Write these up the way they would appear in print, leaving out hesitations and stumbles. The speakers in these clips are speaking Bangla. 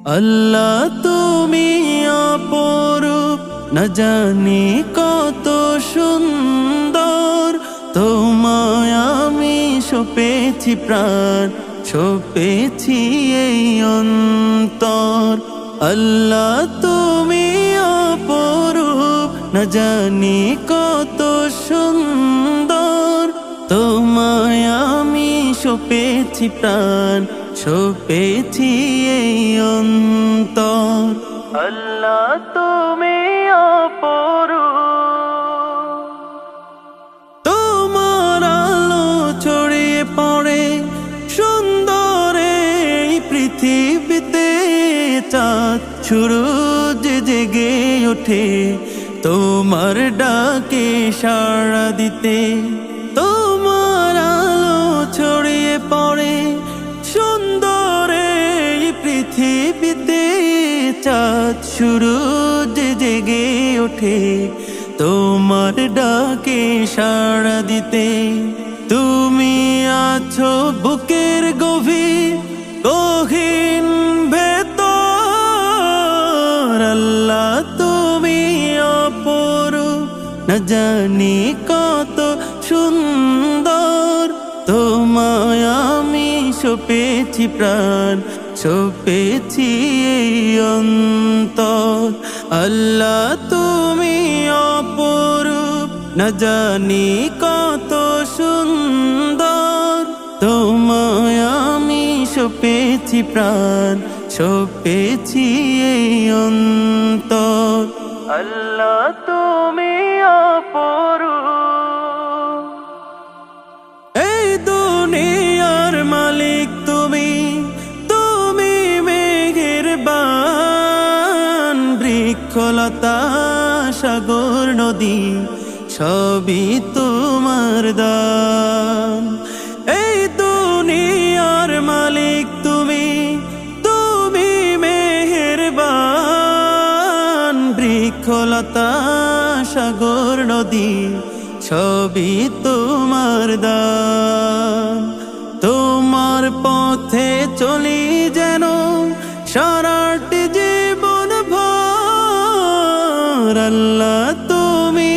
আল্লাহ তুমি অপরূপ, না জানি কত সুন্দর। তোমায় আমি সপেছি প্রাণ, সপেছি এই অন্তর। আল্লাহ তুমি অপরূপ, না জানি কত সুন্দর। তোমায় আমি সপেছি প্রাণ, সপেছি এই অন্তর। আল্লাহ তুমি অপরূপ, তোমার আলো ছড়িয়ে পড়ে সুন্দর এই পৃথিবীতে। চাঁদ সূরজ জেগে ওঠে তোমার ডাকে সাড়া দিতে। তোমার আলো ছড়িয়ে পড়ে সুন্দর এই পৃথিবীতে। চাঁদ সূরজ জেগে ওঠে তোমার ডাকে সাড়া দিতে। তুমি আছো বুকের গভীর গহীন ভেতর। আল্লাহ তুমি অপরূপ, না জানি কত সুন্দর। তোমায় আমি সপেছি প্রাণ, সপেছি এই অন্তর। আল্লাহ তুমি অপরূপ, না জানি কত সুন্দর। তোমায় আমি সপেছি প্রাণ, সপেছি এই অন্তর। আল্লাহ তুমি অপরূপ, এই দুনিয়ার মালিক তুমি। তুমি মেহেরবান, বৃক্ষলতা সাগর নদী সবই তোমার দান। এই দুনিয়ার মালিক তুমি। তুমি মেহেরবান, বৃক্ষলতা সাগর নদী সবই তোমার দান। তোমার পথে চলি যেন সারাটি জীবন ভর। আল্লাহ তুমি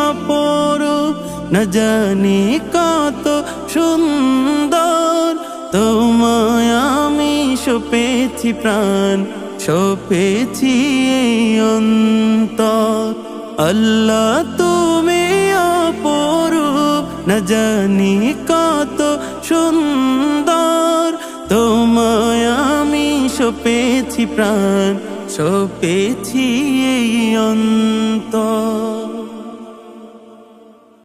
অপরূপ, না জানি কত সুন্দর। তোমায় আমি সপেছি প্রাণ, সপেছি এই অন্তর। আল্লাহ তুমি অপরূপ, না জানি কত সুন্দর। তোমায় আমি সপেছি প্রাণ, সপেছি এই অন্তর।